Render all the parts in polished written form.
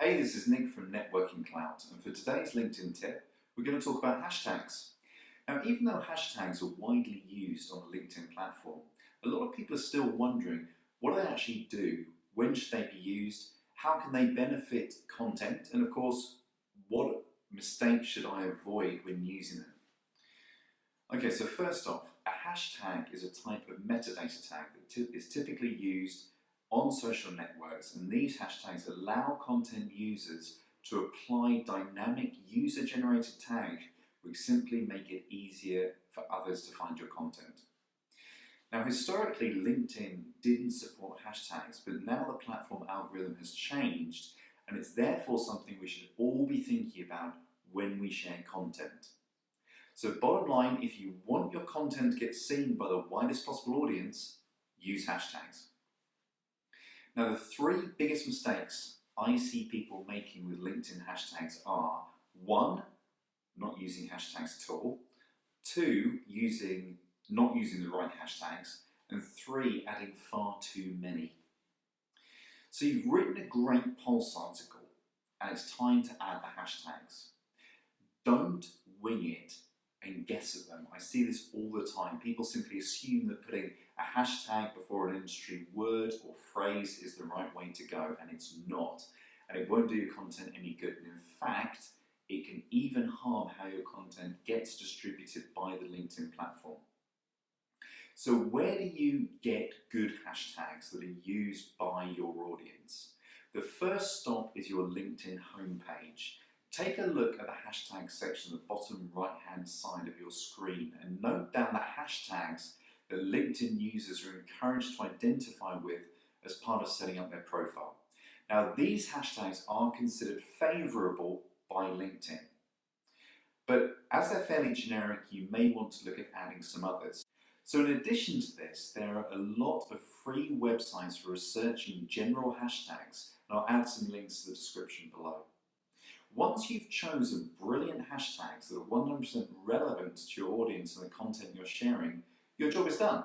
Hey, this is Nick from Networking Clout, and for today's LinkedIn tip, we're going to talk about hashtags. Now, even though hashtags are widely used on the LinkedIn platform, a lot of people are still wondering what do they actually do, when should they be used, how can they benefit content, and of course, what mistakes should I avoid when using them? Okay, so first off, a hashtag is a type of metadata tag that is typically used on social networks, and these hashtags allow content users to apply dynamic user-generated tags which simply make it easier for others to find your content. Now, historically, LinkedIn didn't support hashtags, but now the platform algorithm has changed, and it's therefore something we should all be thinking about when we share content. So bottom line, if you want your content to get seen by the widest possible audience, use hashtags. Now, the three biggest mistakes I see people making with LinkedIn hashtags are: 1, not using hashtags at all; 2, not using the right hashtags; and 3, adding far too many. So you've written a great Pulse article and it's time to add the hashtags. Don't wing it and guess at them. I see this all the time. People simply assume that putting a hashtag before an industry word or phrase is the right way to go, and it's not. And it won't do your content any good. And in fact, it can even harm how your content gets distributed by the LinkedIn platform. So where do you get good hashtags that are used by your audience? The first stop is your LinkedIn homepage. Take a look at the hashtag section at the bottom right-hand side of your screen and note down the hashtags that LinkedIn users are encouraged to identify with as part of setting up their profile. Now, these hashtags are considered favorable by LinkedIn, but as they're fairly generic, you may want to look at adding some others. So in addition to this, there are a lot of free websites for researching general hashtags, and I'll add some links to the description below. Once you've chosen brilliant hashtags that are 100% relevant to your audience and the content you're sharing, your job is done.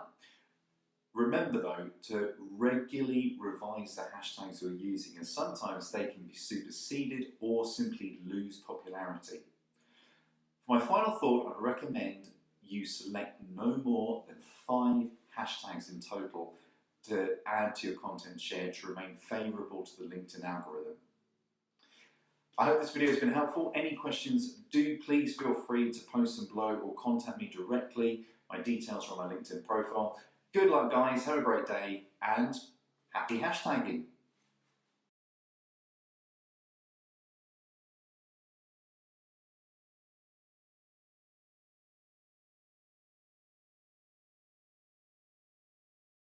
Remember though, to regularly revise the hashtags you're using, as sometimes they can be superseded or simply lose popularity. For my final thought, I'd recommend you select no more than 5 hashtags in total to add to your content shared to remain favorable to the LinkedIn algorithm. I hope this video has been helpful. Any questions, do please feel free to post them below or contact me directly. My details are on my LinkedIn profile. Good luck guys, have a great day, and happy hashtagging!